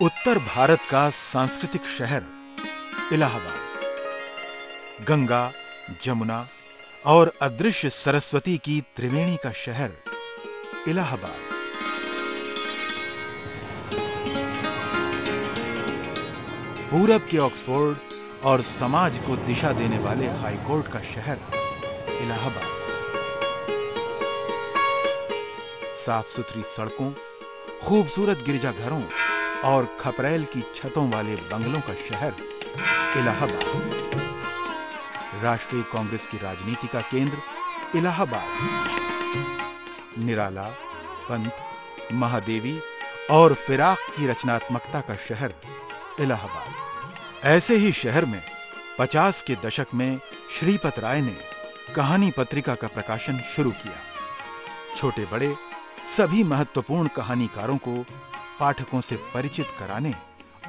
उत्तर भारत का सांस्कृतिक शहर इलाहाबाद, गंगा, जमुना और अदृश्य सरस्वती की त्रिवेणी का शहर इलाहाबाद। पूरब के ऑक्सफोर्ड और समाज को दिशा देने वाले हाई कोर्ट का शहर इलाहाबाद। साफ सुथरी सड़कों, खूबसूरत गिरजाघरों और खपरेल की छतों वाले बंगलों का शहर इलाहाबाद। राष्ट्रीय कांग्रेस की राजनीति का केंद्र इलाहाबाद। निराला, पंत, महादेवी और फिराक की रचनात्मकता का शहर इलाहाबाद। ऐसे ही शहर में 50 के दशक में श्रीपत राय ने कहानी पत्रिका का प्रकाशन शुरू किया। छोटे बड़े सभी महत्वपूर्ण कहानीकारों को पाठकों से परिचित कराने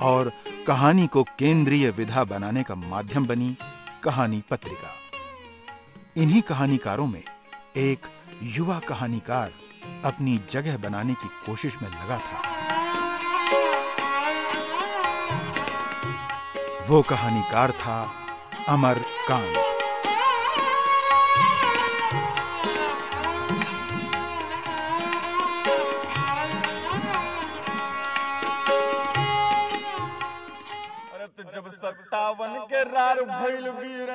और कहानी को केंद्रीय विधा बनाने का माध्यम बनी कहानी पत्रिका। इन्हीं कहानीकारों में एक युवा कहानीकार अपनी जगह बनाने की कोशिश में लगा था। वो कहानीकार था अमरकांत।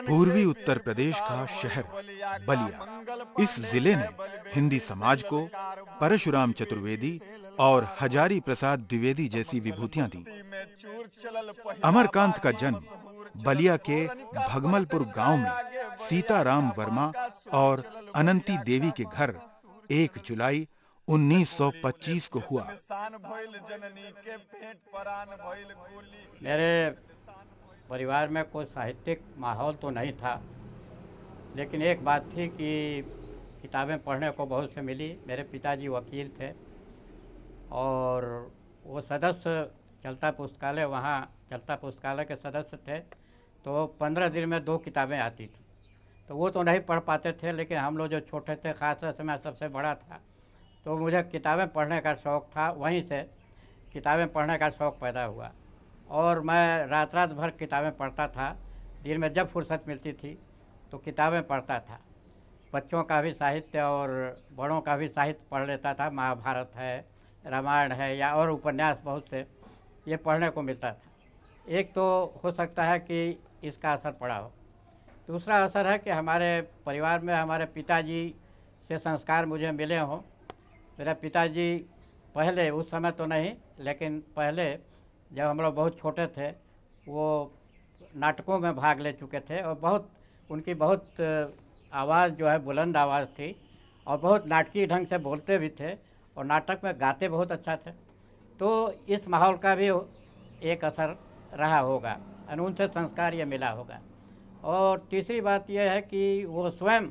पूर्वी उत्तर प्रदेश का शहर बलिया। इस जिले ने हिंदी समाज को परशुराम चतुर्वेदी और हजारी प्रसाद द्विवेदी जैसी विभूतियां दी। अमरकांत का जन्म बलिया के भगमलपुर गांव में सीताराम वर्मा और अनंती देवी के घर 1 जुलाई 1925 को हुआ। मेरे परिवार में कोई साहित्यिक माहौल तो नहीं था, लेकिन एक बात थी कि किताबें पढ़ने को बहुत से मिली। मेरे पिताजी वकील थे और वो सदस्य चलता पुस्तकालय, वहाँ चलता पुस्तकालय के सदस्य थे, तो 15 दिन में 2 किताबें आती थी। तो वो तो नहीं पढ़ पाते थे, लेकिन हम लोग जो छोटे थे, खासतौर से मैं सबसे बड़ा था, तो मुझे किताबें पढ़ने का शौक़ था। वहीं से किताबें पढ़ने का शौक़ पैदा हुआ और मैं रात रात भर किताबें पढ़ता था। दिन में जब फुर्सत मिलती थी तो किताबें पढ़ता था। बच्चों का भी साहित्य और बड़ों का भी साहित्य पढ़ लेता था। महाभारत है, रामायण है या और उपन्यास बहुत से ये पढ़ने को मिलता था। एक तो हो सकता है कि इसका असर पड़ा हो। दूसरा असर है कि हमारे परिवार में हमारे पिताजी से संस्कार मुझे मिले हों। मेरे पिताजी पहले, उस समय तो नहीं, लेकिन पहले जब हम लोग बहुत छोटे थे, वो नाटकों में भाग ले चुके थे और उनकी बहुत आवाज़ जो है बुलंद आवाज़ थी और बहुत नाटकीय ढंग से बोलते भी थे और नाटक में गाते बहुत अच्छा थे। तो इस माहौल का भी एक असर रहा होगा, उनसे संस्कार ये मिला होगा। और तीसरी बात यह है कि वो स्वयं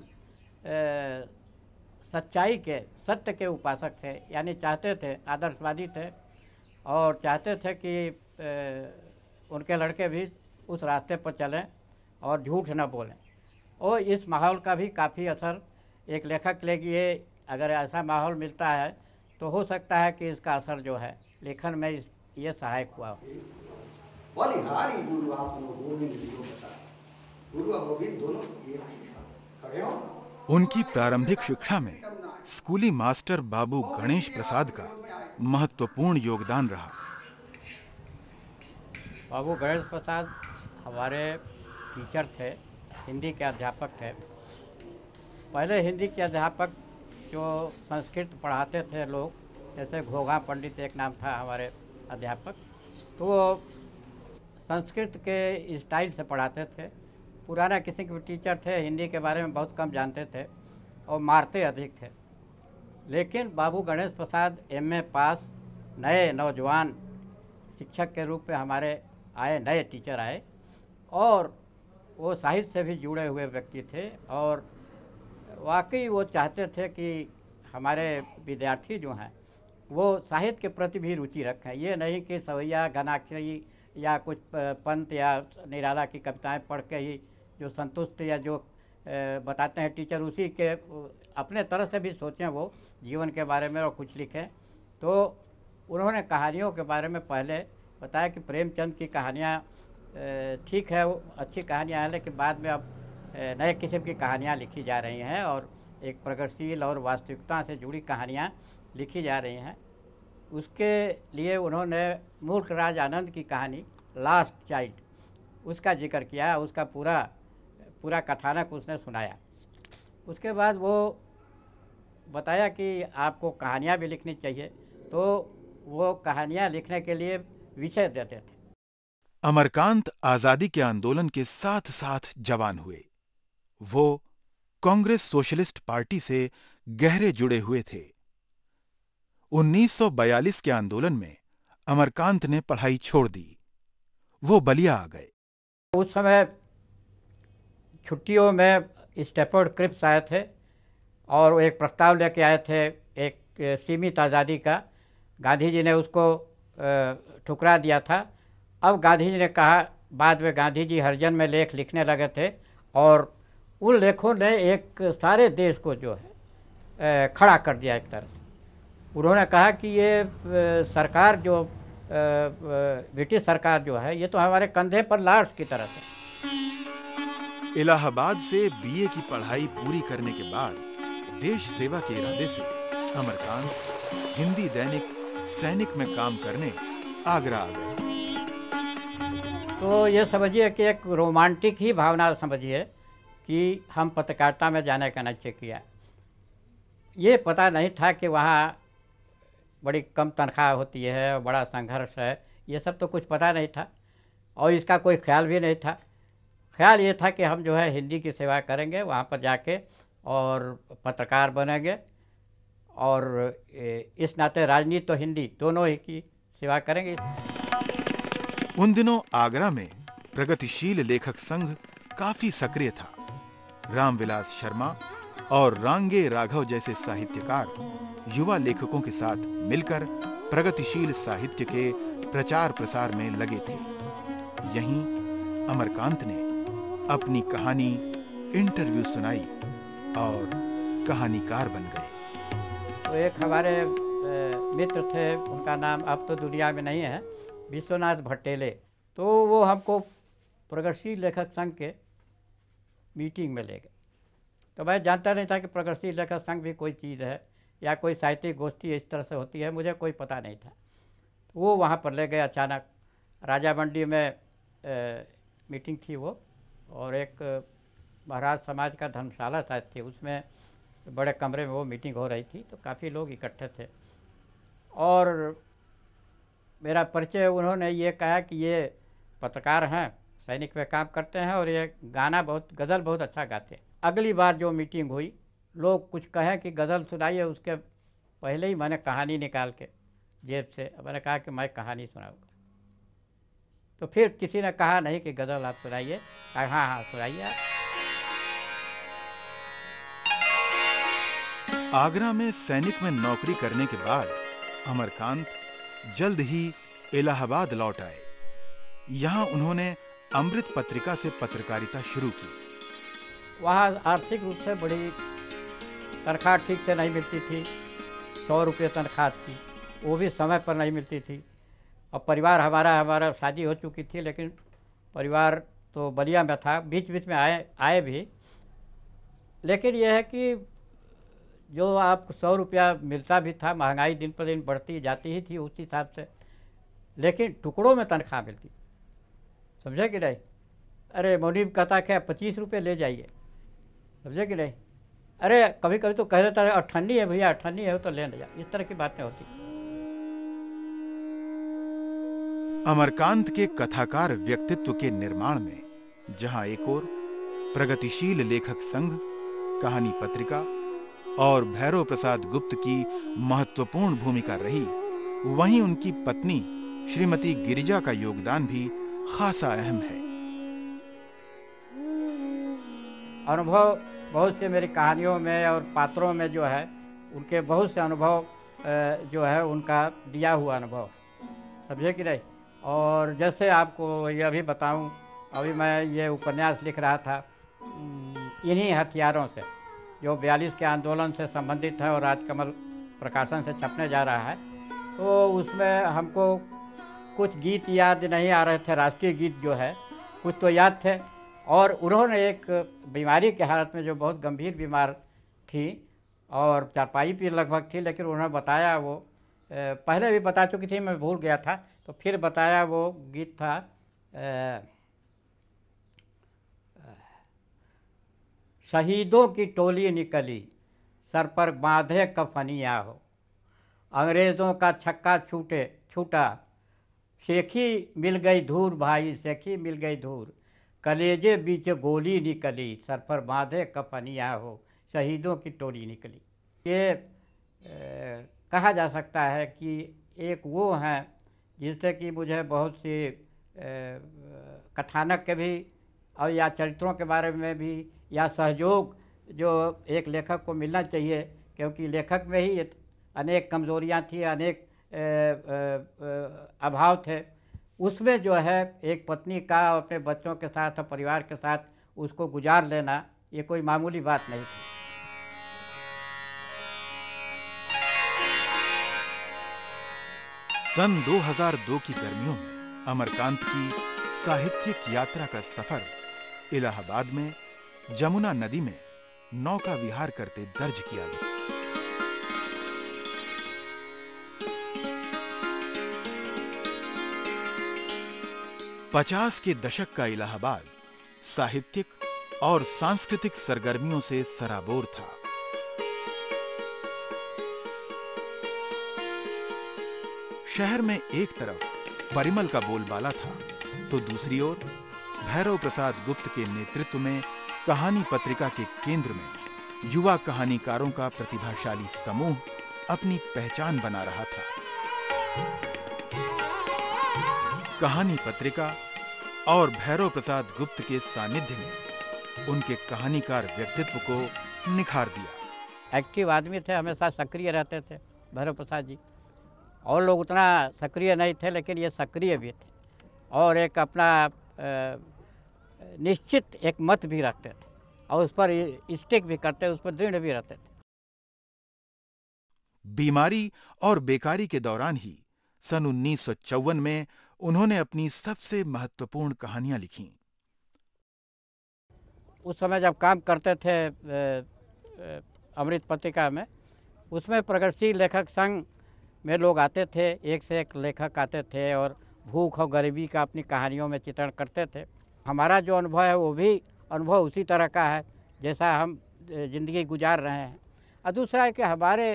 सच्चाई के, सत्य के उपासक थे, यानी चाहते थे, आदर्शवादी थे और चाहते थे कि उनके लड़के भी उस रास्ते पर चलें और झूठ न बोलें। और इस माहौल का भी काफ़ी असर एक लेखक के लिए, अगर ऐसा माहौल मिलता है तो हो सकता है कि इसका असर जो है लेखन में ये सहायक हुआ हो। उनकी प्रारंभिक शिक्षा में स्कूली मास्टर बाबू गणेश प्रसाद का महत्वपूर्ण योगदान रहा। बाबू गणेश प्रसाद हमारे टीचर थे, हिंदी के अध्यापक थे। पहले हिंदी के अध्यापक जो संस्कृत पढ़ाते थे लोग, जैसे घोघा पंडित एक नाम था हमारे अध्यापक, तो वो संस्कृत के स्टाइल से पढ़ाते थे। पुराना किसी के टीचर थे, हिंदी के बारे में बहुत कम जानते थे और मारते अधिक थे। लेकिन बाबू गणेश प्रसाद एमए पास नए नौजवान शिक्षक के रूप में हमारे आए, नए टीचर आए और वो साहित्य से भी जुड़े हुए व्यक्ति थे और वाकई वो चाहते थे कि हमारे विद्यार्थी जो हैं वो साहित्य के प्रति भी रुचि रखें। ये नहीं कि सवैया, घनाक्षरी या कुछ पंत या निराला की कविताएं पढ़ के ही जो संतुष्ट या जो बताते हैं टीचर, उसी के अपने तरह से भी सोचें, वो जीवन के बारे में और कुछ लिखें। तो उन्होंने कहानियों के बारे में पहले बताया कि प्रेमचंद की कहानियाँ ठीक है, वो अच्छी कहानियाँ हैं, लेकिन बाद में अब नए किस्म की कहानियाँ लिखी जा रही हैं और एक प्रगतिशील और वास्तविकता से जुड़ी कहानियाँ लिखी जा रही हैं। उसके लिए उन्होंने मूर्खराज आनंद की कहानी लास्ट चाइल्ड उसका जिक्र किया, उसका पूरा पूरा कथानक उसने सुनाया। उसके बाद वो बताया कि आपको कहानियाँ भी लिखनी चाहिए, तो वो कहानियाँ लिखने के लिए विषय देते थे। अमरकांत आजादी के आंदोलन के साथ साथ जवान हुए। वो कांग्रेस सोशलिस्ट पार्टी से गहरे जुड़े हुए थे। 1942 के आंदोलन में अमरकांत ने पढ़ाई छोड़ दी। वो बलिया आ गए। उस समय छुट्टियों में स्टैफोर्ड क्रिप्स आए थे और वो एक प्रस्ताव लेके आए थे एक सीमित आज़ादी का। गांधी जी ने उसको ठुकरा दिया था। अब गांधी जी ने कहा, बाद में गांधी जी हरिजन में लेख लिखने लगे थे और उन लेखों ने एक सारे देश को जो है खड़ा कर दिया एक तरह से। उन्होंने कहा कि ये सरकार जो ब्रिटिश सरकार जो है, ये तो हमारे कंधे पर लाश की तरह है। इलाहाबाद से बीए की पढ़ाई पूरी करने के बाद देश सेवा के इरादे से अमरकांत हिंदी दैनिक सैनिक में काम करने आगरा आ गए। तो ये समझिए कि एक रोमांटिक ही भावना समझिए कि हम पत्रकारिता में जाने का निश्चय किया। ये पता नहीं था कि वहाँ बड़ी कम तनख्वाह होती है, बड़ा संघर्ष है, ये सब तो कुछ पता नहीं था और इसका कोई ख्याल भी नहीं था। ख्याल ये था कि हम जो है हिंदी की सेवा करेंगे वहाँ पर जाके और पत्रकार बनेंगे और इस नाते राजनीति तो हिंदी दोनों ही की सेवा करेंगे। उन दिनों आगरा में प्रगतिशील लेखक संघ काफी सक्रिय था। रामविलास शर्मा और रांगे राघव जैसे साहित्यकार युवा लेखकों के साथ मिलकर प्रगतिशील साहित्य के प्रचार प्रसार में लगे थे। यहीं अमरकांत ने अपनी कहानी इंटरव्यू सुनाई और कहानीकार बन गए। तो एक हमारे मित्र थे, उनका नाम अब तो दुनिया में नहीं है, विश्वनाथ भट्टेले। तो वो हमको प्रगतिशील लेखक संघ के मीटिंग में ले गए। तो मैं जानता नहीं था कि प्रगतिशील लेखक संघ भी कोई चीज़ है या कोई साहित्यिक गोष्ठी इस तरह से होती है, मुझे कोई पता नहीं था। तो वो वहाँ पर ले गए अचानक। राजा मंडी में मीटिंग थी वो, और एक महाराज समाज का धर्मशाला शायद थी, उसमें बड़े कमरे में वो मीटिंग हो रही थी। तो काफ़ी लोग इकट्ठे थे और मेरा परिचय उन्होंने ये कहा कि ये पत्रकार हैं, सैनिक में काम करते हैं और ये गाना बहुत, गज़ल बहुत अच्छा गाते हैं। अगली बार जो मीटिंग हुई, लोग कुछ कहें कि गज़ल सुनाइए, उसके पहले ही मैंने कहानी निकाल के जेब से मैंने कहा कि मैं कहानी सुनाऊंगा। तो फिर किसी ने कहा नहीं कि गज़ल आप सुनाइए। हाँ हाँ सुनाइए आप। आगरा में सैनिक में नौकरी करने के बाद अमरकांत जल्द ही इलाहाबाद लौट आए। यहाँ उन्होंने अमृत पत्रिका से पत्रकारिता शुरू की। वहाँ आर्थिक रूप से बड़ी तनख्वाह ठीक से नहीं मिलती थी। 100 रुपये तनख्वाह थी, वो भी समय पर नहीं मिलती थी। और परिवार हमारा शादी हो चुकी थी, लेकिन परिवार तो बलिया में था। बीच बीच में आए भी, लेकिन यह है कि जो आपको 100 रुपया मिलता भी था, महंगाई दिन पर दिन बढ़ती जाती ही थी उस हिसाब से, लेकिन टुकड़ों में तनख्वाह मिलती, समझे कि नहीं। अरे मुनीब कहता क्या 25 रुपये ले जाइए, समझे कि नहीं। अरे कभी कभी तो कह देता है अठन्नी है भैया, अठन्नी है तो ले जा, इस तरह की बातें होती। अमरकांत के कथाकार व्यक्तित्व के निर्माण में जहां एक ओर प्रगतिशील लेखक संघ, कहानी पत्रिका और भैरव प्रसाद गुप्त की महत्वपूर्ण भूमिका रही, वहीं उनकी पत्नी श्रीमती गिरिजा का योगदान भी खासा अहम है। अनुभव बहुत से मेरी कहानियों में और पात्रों में जो है, उनके बहुत से अनुभव जो है उनका दिया हुआ अनुभव, समझे कि नहीं। और जैसे आपको ये अभी बताऊं, अभी मैं ये उपन्यास लिख रहा था इन्हीं हथियारों से, जो 42 के आंदोलन से संबंधित है और राजकमल प्रकाशन से छपने जा रहा है। तो उसमें हमको कुछ गीत याद नहीं आ रहे थे, राष्ट्रीय गीत जो है कुछ तो याद थे। और उन्होंने एक बीमारी के हालत में, जो बहुत गंभीर बीमार थी और चारपाई पे लगभग थी, लेकिन उन्होंने बताया, वो पहले भी बता चुकी थी, मैं भूल गया था, तो फिर बताया। वो गीत था शहीदों की टोली निकली, सर पर बांधे कफनिया हो, अंग्रेज़ों का छक्का छूटा, सेखी मिल गई धूर भाई, सेखी मिल गई धूर, कलेजे बीच गोली निकली, सर पर बांधे कफनिया हो, शहीदों की टोली निकली। ये कहा जा सकता है कि एक वो हैं जिससे कि मुझे बहुत सी कथानक के भी और या चरित्रों के बारे में भी, या सहयोग जो एक लेखक को मिलना चाहिए, क्योंकि लेखक में ही अनेक कमज़ोरियाँ थी, अनेक अभाव थे। उसमें जो है एक पत्नी का अपने बच्चों के साथ और परिवार के साथ उसको गुजार लेना, ये कोई मामूली बात नहीं थी। सन 2002 की गर्मियों में अमरकांत की साहित्यिक यात्रा का सफर इलाहाबाद में जमुना नदी में नौका विहार करते दर्ज किया गया। पचास के दशक का इलाहाबाद साहित्यिक और सांस्कृतिक सरगर्मियों से सराबोर था। शहर में एक तरफ परिमल का बोलबाला था, तो दूसरी ओर भैरव प्रसाद गुप्त के नेतृत्व में कहानी पत्रिका के केंद्र में युवा कहानीकारों का प्रतिभाशाली समूह अपनी पहचान बना रहा था। कहानी पत्रिका और भैरव प्रसाद गुप्त के सानिध्य ने उनके कहानीकार व्यक्तित्व को निखार दिया। एक्टिव आदमी थे, हमेशा सक्रिय रहते थे भैरव प्रसाद जी। और लोग उतना सक्रिय नहीं थे, लेकिन ये सक्रिय भी थे और एक अपना निश्चित एक मत भी रखते थे और उस पर स्टिक भी करते, उस पर दृढ़ भी रहते थे। बीमारी और बेकारी के दौरान ही सन 1954 में उन्होंने अपनी सबसे महत्वपूर्ण कहानियां लिखीं। उस समय जब काम करते थे अमृत पत्रिका में, उसमें प्रगतिशील लेखक संघ में लोग आते थे, एक से एक लेखक आते थे और भूख और गरीबी का अपनी कहानियों में चित्रण करते थे। हमारा जो अनुभव है वो भी अनुभव उसी तरह का है जैसा हम ज़िंदगी गुजार रहे हैं। और दूसरा है कि हमारे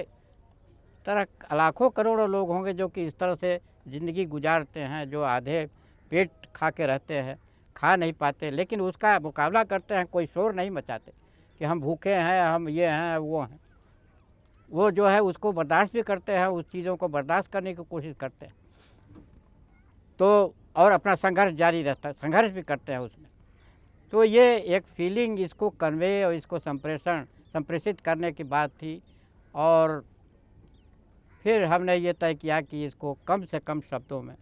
तरह लाखों करोड़ों लोग होंगे जो कि इस तरह से ज़िंदगी गुजारते हैं, जो आधे पेट खा के रहते हैं, खा नहीं पाते, लेकिन उसका मुकाबला करते हैं, कोई शोर नहीं मचाते कि हम भूखे हैं, हम ये हैं, वो हैं। वो जो है उसको बर्दाश्त भी करते हैं, उस चीज़ों को बर्दाश्त करने की कोशिश करते हैं, तो और अपना संघर्ष जारी रहता है, संघर्ष भी करते हैं उसमें। तो ये एक फीलिंग, इसको कन्वे और इसको संप्रेषित करने की बात थी। और फिर हमने ये तय किया कि इसको कम से कम शब्दों में,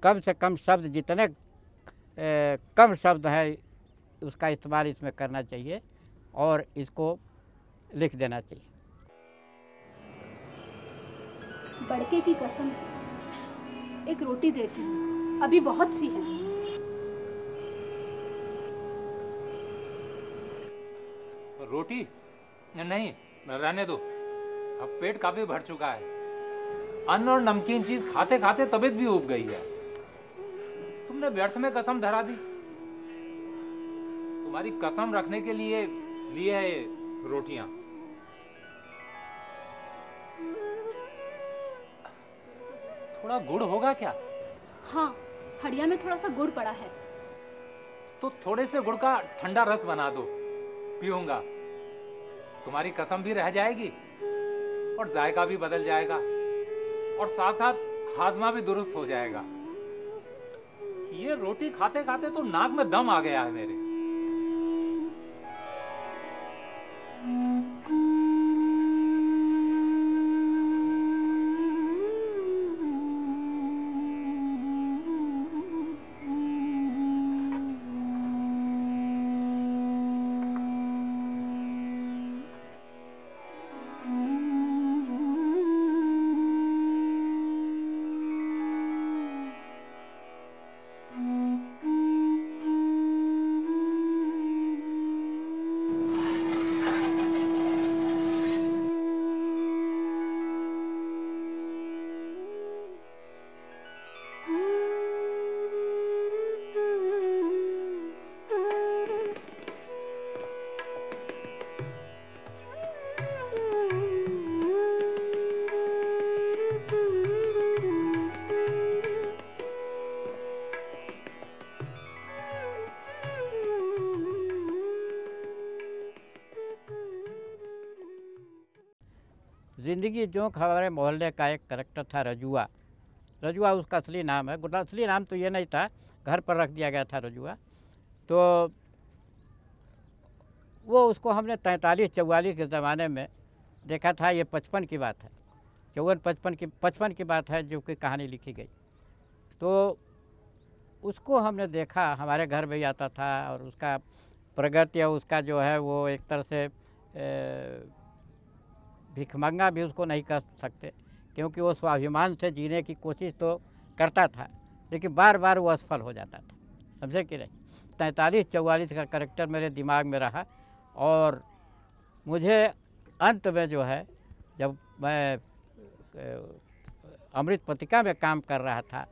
कम से कम शब्द, जितने कम शब्द है उसका इस्तेमाल इसमें करना चाहिए और इसको लिख देना चाहिए। बड़के की कसम, एक रोटी देती हूँ, अभी बहुत सी है। रोटी? नहीं, रहने दो, अब पेट काफी भर चुका है। अन्न और नमकीन चीज खाते खाते तबीयत भी उब गई है। तुमने व्यर्थ में कसम धरा दी। तुम्हारी कसम रखने के लिए लिए है ये रोटियां। थोड़ा गुड़ होगा क्या? हाँ, हड़िया में थोड़ा सा गुड़ पड़ा है। तो थोड़े से गुड़ का ठंडा रस बना दो, पीऊंगा। तुम्हारी कसम भी रह जाएगी और जायका भी बदल जाएगा और साथ साथ हाजमा भी दुरुस्त हो जाएगा। ये रोटी खाते खाते तो नाक में दम आ गया है मेरे। ज़िंदगी जोंक हमारे मोहल्ले का एक करेक्टर था रजुआ। रजुआ उसका असली नाम है, असली नाम तो ये नहीं था, घर पर रख दिया गया था रजुआ। तो वो उसको हमने 43-44 के ज़माने में देखा था। ये 55 की बात है, 54-55 की बात है जो कि कहानी लिखी गई। तो उसको हमने देखा, हमारे घर में ही आता था, और उसका प्रगति या उसका जो है वो एक तरह से भिखमंगा भी उसको नहीं कर सकते, क्योंकि वो स्वाभिमान से जीने की कोशिश तो करता था, लेकिन बार बार वो असफल हो जाता था, समझे कि नहीं। 43-44 का करेक्टर मेरे दिमाग में रहा, और मुझे अंत में जो है, जब मैं अमृत पत्रिका में काम कर रहा था,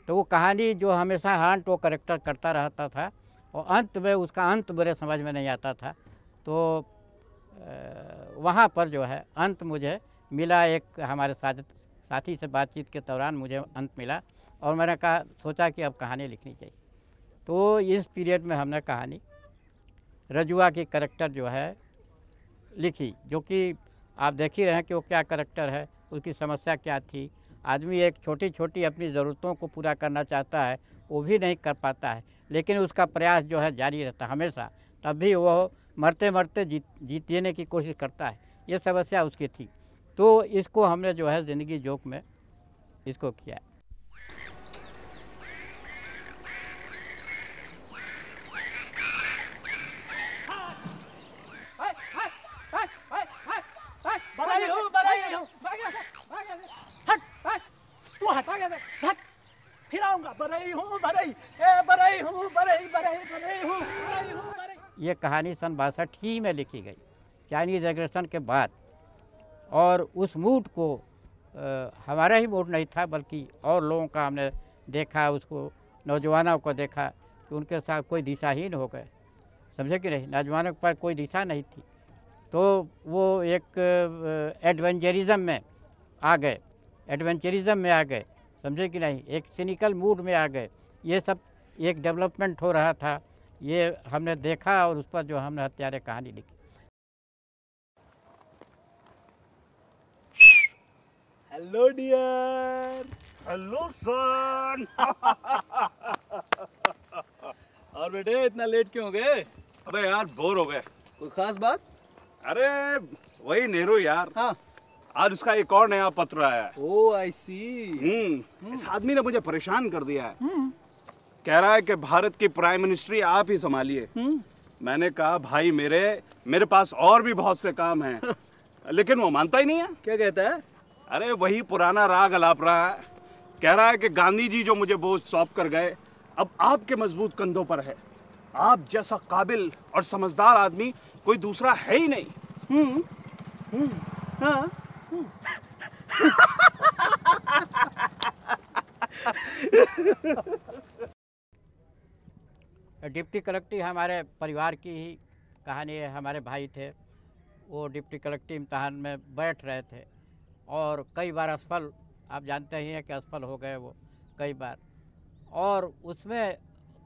तो वो कहानी जो हमेशा हांट वो करेक्टर करता रहता था, और अंत में उसका अंत मेरे समझ में नहीं आता था। तो वहाँ पर जो है अंत मुझे मिला, एक हमारे साथी से बातचीत के दौरान मुझे अंत मिला, और मैंने कहा, सोचा कि अब कहानी लिखनी चाहिए। तो इस पीरियड में हमने कहानी रजुआ की करेक्टर जो है लिखी, जो कि आप देख ही रहे हैं कि वो क्या करेक्टर है, उसकी समस्या क्या थी। आदमी एक छोटी छोटी अपनी ज़रूरतों को पूरा करना चाहता है, वो भी नहीं कर पाता है, लेकिन उसका प्रयास जो है जारी रहता है हमेशा, तब भी वो मरते मरते जीतने की कोशिश करता है। ये समस्या उसकी थी। तो इसको हमने जो है ज़िंदगी जोक में इसको किया। ये कहानी सन 62 ही में लिखी गई, चाइनीज़ एग्रेशन के बाद। और उस मूड को हमारा ही मूड नहीं था, बल्कि और लोगों का हमने देखा, उसको नौजवानों को देखा कि उनके साथ कोई दिशाहीन हो गए, समझे कि नहीं। नौजवानों पर कोई दिशा नहीं थी, तो वो एक एडवेंचरिज्म में आ गए, समझे कि नहीं, एक सिनिकल मूड में आ गए। ये सब एक डेवलपमेंट हो रहा था, ये हमने देखा, और उस पर जो हमने हत्यारे कहानी लिखी। Hello dear. Hello son. और बेटे इतना लेट क्यों हो गए? अबे यार बोर हो गए। कोई खास बात? अरे वही नेहरू यार। हाँ। आज उसका एक और नया पत्र आया है। ओह आई सी। इस आदमी ने मुझे परेशान कर दिया है। कह रहा है कि भारत की प्राइम मिनिस्ट्री आप ही संभालिए। मैंने कहा भाई मेरे पास और भी बहुत से काम हैं। लेकिन वो मानता ही नहीं है। क्या कहता है? अरे वही पुराना राग अलाप रहा है। कह रहा है कि गांधी जी जो मुझे बोझ सौंप कर गए, अब आपके मजबूत कंधों पर है। आप जैसा काबिल और समझदार आदमी कोई दूसरा है ही नहीं। हाँ। डिप्टी कलेक्टर हमारे परिवार की ही कहानी है। हमारे भाई थे, वो डिप्टी कलेक्टर इम्तहान में बैठ रहे थे, और कई बार असफल, आप जानते ही हैं कि असफल हो गए वो कई बार। और उसमें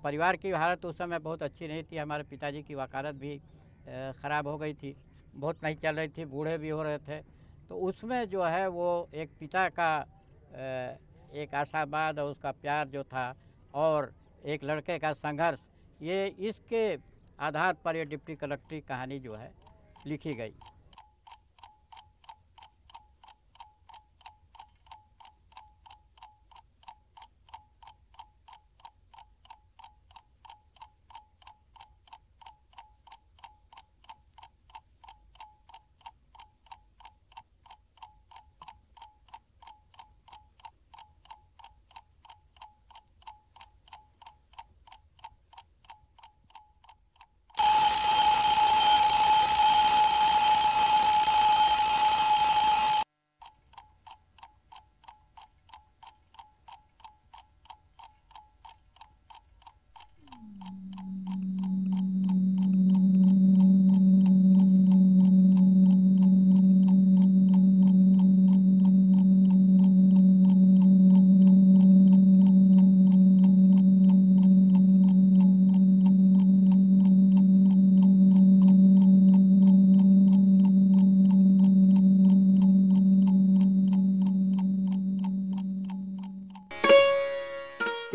परिवार की हालत उस समय बहुत अच्छी नहीं थी। हमारे पिताजी की वकालत भी ख़राब हो गई थी, बहुत नहीं चल रही थी, बूढ़े भी हो रहे थे। तो उसमें जो है वो एक पिता का एक आशावाद और उसका प्यार जो था, और एक लड़के का संघर्ष, ये इसके आधार पर ये डिप्टी कलेक्टर की कहानी जो है लिखी गई।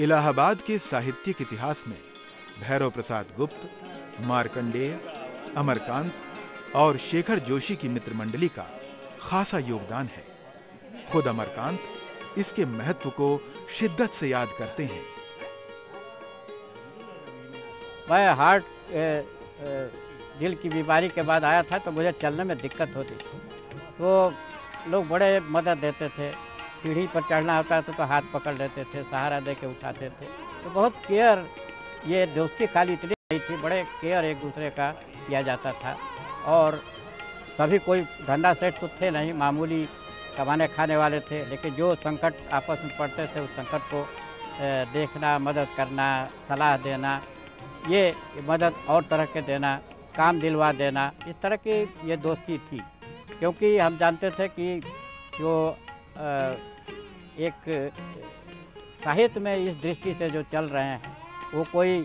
इलाहाबाद के साहित्यिक इतिहास में भैरव प्रसाद गुप्त, मार्कंडेय, अमरकांत और शेखर जोशी की मित्र मंडली का खासा योगदान है। खुद अमरकांत इसके महत्व को शिद्दत से याद करते हैं। मैं हार्ट दिल की बीमारी के बाद आया था तो मुझे चलने में दिक्कत होती थी, तो लोग बड़े मदद देते थे। सीढ़ी पर चढ़ना होता था तो हाथ पकड़ लेते थे, सहारा दे के उठाते थे। तो बहुत केयर, ये दोस्ती खाली इतनी नहीं थी, बड़े केयर एक दूसरे का किया जाता था। और सभी कोई धंधा सेठ तो थे नहीं, मामूली कमाने खाने वाले थे, लेकिन जो संकट आपस में पड़ते थे उस संकट को देखना, मदद करना, सलाह देना, ये मदद और तरह के देना, काम दिलवा देना, इस तरह की ये दोस्ती थी। क्योंकि हम जानते थे कि जो एक साहित्य में इस दृष्टि से जो चल रहे हैं वो कोई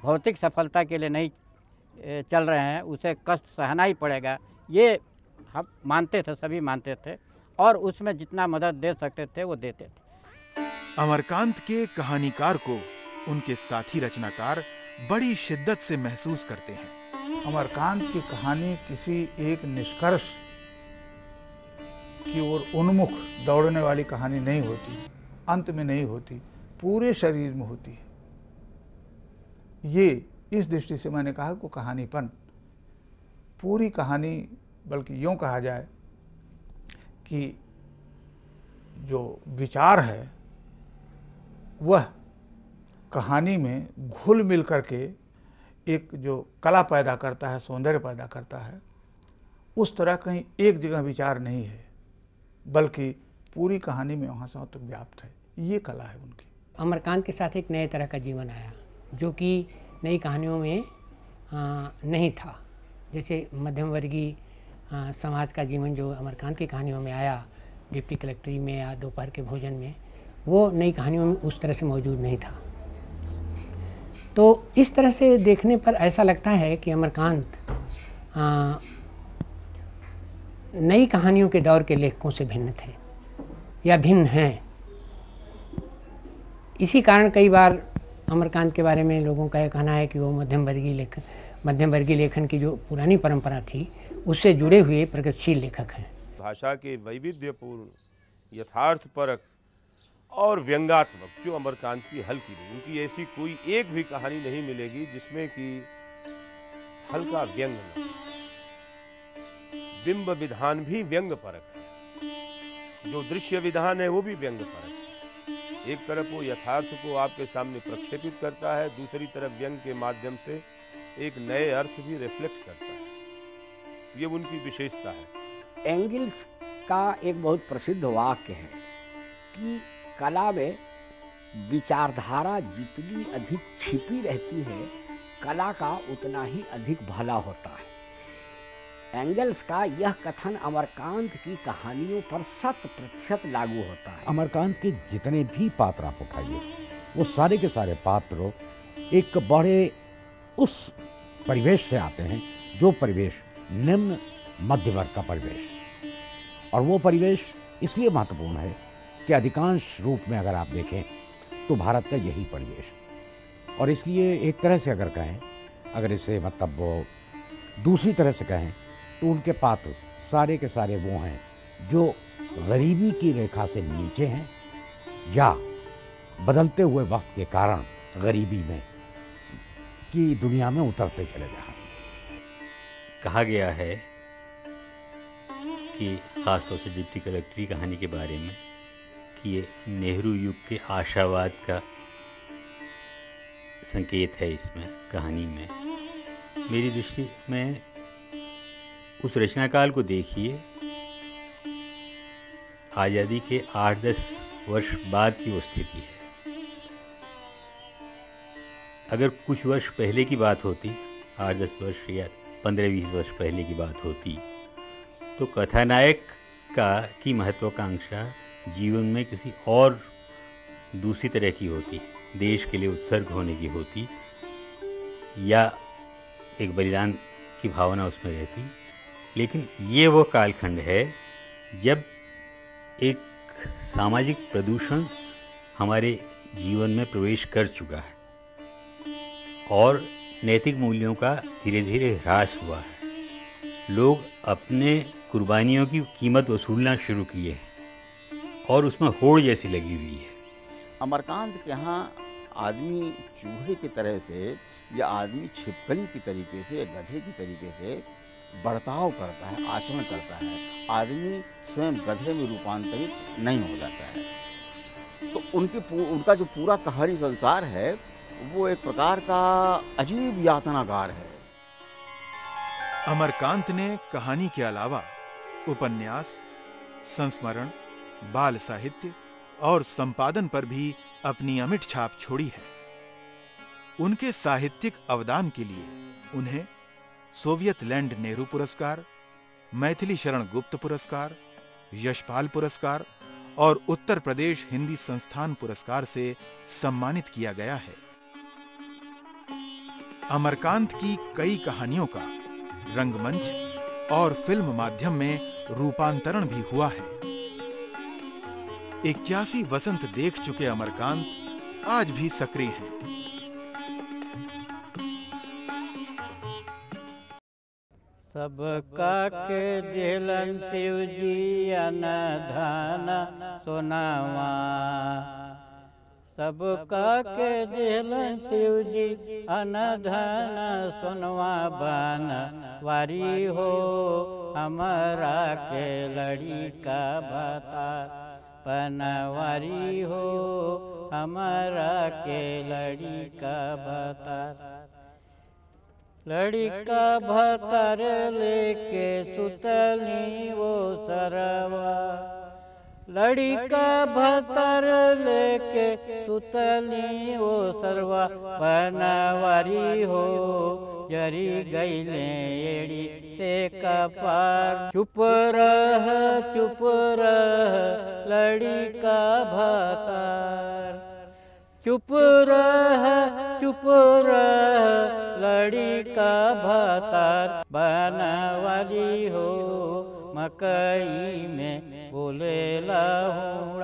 भौतिक सफलता के लिए नहीं चल रहे हैं, उसे कष्ट सहना ही पड़ेगा, ये हम मानते थे, सभी मानते थे, और उसमें जितना मदद दे सकते थे वो देते थे। अमरकांत के कहानीकार को उनके साथी रचनाकार बड़ी शिद्दत से महसूस करते हैं। अमरकांत की कहानी किसी एक निष्कर्ष की ओर उन्मुख दौड़ने वाली कहानी नहीं होती, अंत में नहीं होती, पूरे शरीर में होती है। ये इस दृष्टि से मैंने कहा कि कहानीपन, पूरी कहानी, बल्कि यूँ कहा जाए कि जो विचार है वह कहानी में घुल मिल करके एक जो कला पैदा करता है, सौंदर्य पैदा करता है, उस तरह कहीं एक जगह विचार नहीं है, बल्कि पूरी कहानी में वहाँ से वहाँ तक व्याप्त है। ये कला है उनकी। अमरकांत के साथ एक नए तरह का जीवन आया जो कि नई कहानियों में नहीं था। जैसे मध्यम वर्गीय समाज का जीवन जो अमरकांत की कहानियों में आया, डिप्टी कलेक्ट्री में या दोपहर के भोजन में, वो नई कहानियों में उस तरह से मौजूद नहीं था। तो इस तरह से देखने पर ऐसा लगता है कि अमरकांत नई कहानियों के दौर के लेखकों से भिन्न थे या भिन्न हैं। इसी कारण कई बार अमरकांत के बारे में लोगों का यह कहना है कि वो मध्यम वर्गीय लेखन की जो पुरानी परंपरा थी उससे जुड़े हुए प्रगतिशील लेखक हैं। भाषा के वैविध्यपूर्ण, यथार्थपरक और व्यंग्यात्मक जो अमरकांत की हल्की नहीं, उनकी ऐसी कोई एक भी कहानी नहीं मिलेगी जिसमें कि हल्का व्यंग न। बिंब विधान भी व्यंग परक है, जो दृश्य विधान है वो भी व्यंग परक है। एक तरफ वो यथार्थ को आपके सामने प्रक्षेपित करता है, दूसरी तरफ व्यंग के माध्यम से एक नए अर्थ भी रिफ्लेक्ट करता है। ये उनकी विशेषता है। एंगल्स का एक बहुत प्रसिद्ध वाक्य है कि कला में विचारधारा जितनी अधिक छिपी रहती है, कला का उतना ही अधिक भला होता है। एंगल्स का यह कथन अमरकांत की कहानियों पर 100% लागू होता है। अमरकांत के जितने भी पात्र आप उठाइए, वो सारे के सारे पात्र एक बड़े उस परिवेश से आते हैं जो परिवेश निम्न मध्य वर्ग का परिवेश, और वो परिवेश इसलिए महत्वपूर्ण है कि अधिकांश रूप में अगर आप देखें तो भारत का यही परिवेश, और इसलिए एक तरह से अगर कहें, अगर इसे मतलब वो दूसरी तरह से कहें तो उनके पात्र सारे के सारे वो हैं जो गरीबी की रेखा से नीचे हैं या बदलते हुए वक्त के कारण गरीबी में की दुनिया में उतरते चले जा रहे हैं। कहा गया है कि खासतौर से डिप्टी कलेक्ट्री कहानी के बारे में कि ये नेहरू युग के आशावाद का संकेत है इसमें कहानी में। मेरी दृष्टि में उस रचनाकाल को देखिए, आज़ादी के 8-10 वर्ष बाद की वो स्थिति है। अगर कुछ वर्ष पहले की बात होती, 8-10 वर्ष या 15-20 वर्ष पहले की बात होती, तो कथानायक की महत्वाकांक्षा जीवन में किसी और दूसरी तरह की होती, देश के लिए उत्सर्ग होने की होती, या एक बलिदान की भावना उसमें रहती। लेकिन ये वो कालखंड है जब एक सामाजिक प्रदूषण हमारे जीवन में प्रवेश कर चुका है और नैतिक मूल्यों का धीरे धीरे ह्रास हुआ है। लोग अपने कुर्बानियों की कीमत वसूलना शुरू किए हैं और उसमें होड़ जैसी लगी हुई है। अमरकांत के यहाँ आदमी चूहे की तरह से या आदमी छिपकली की तरीके से या गधे की तरीके से बर्ताव करता है, आचरण करता है। आदमी स्वयं गधे में रूपांतरित नहीं हो जाता है। तो उनका जो पूरा कहानी संसार है वो एक प्रकार का अजीब यातनागार है। अमरकांत ने कहानी के अलावा उपन्यास, संस्मरण, बाल साहित्य और संपादन पर भी अपनी अमिट छाप छोड़ी है। उनके साहित्यिक अवदान के लिए उन्हें सोवियत लैंड नेहरू पुरस्कार, मैथिली शरण गुप्त पुरस्कार, यशपाल पुरस्कार और उत्तर प्रदेश हिंदी संस्थान पुरस्कार से सम्मानित किया गया है। अमरकांत की कई कहानियों का रंगमंच और फिल्म माध्यम में रूपांतरण भी हुआ है। 81 वसंत देख चुके अमरकांत आज भी सक्रिय हैं। सबका के दिलन शिव जी अनधान सोनावा, सबका के दिलन शिव जी अनधान सोनवा बन वारी हो, हमारा के लड़ी का भाता पनवारी हो, हमारा के लड़ी का भाता। लड़ी का भतर लेके सुतली वो सरवा, लड़ी का भतर लेके सुतली वो सरवा बनवारी हो, जरी गईले एड़ी से कपार। चुप रह लड़ी का भतर, चुप रह लड़ी का भतर बनवारी हो, मकई में बोले लाहूड़ा।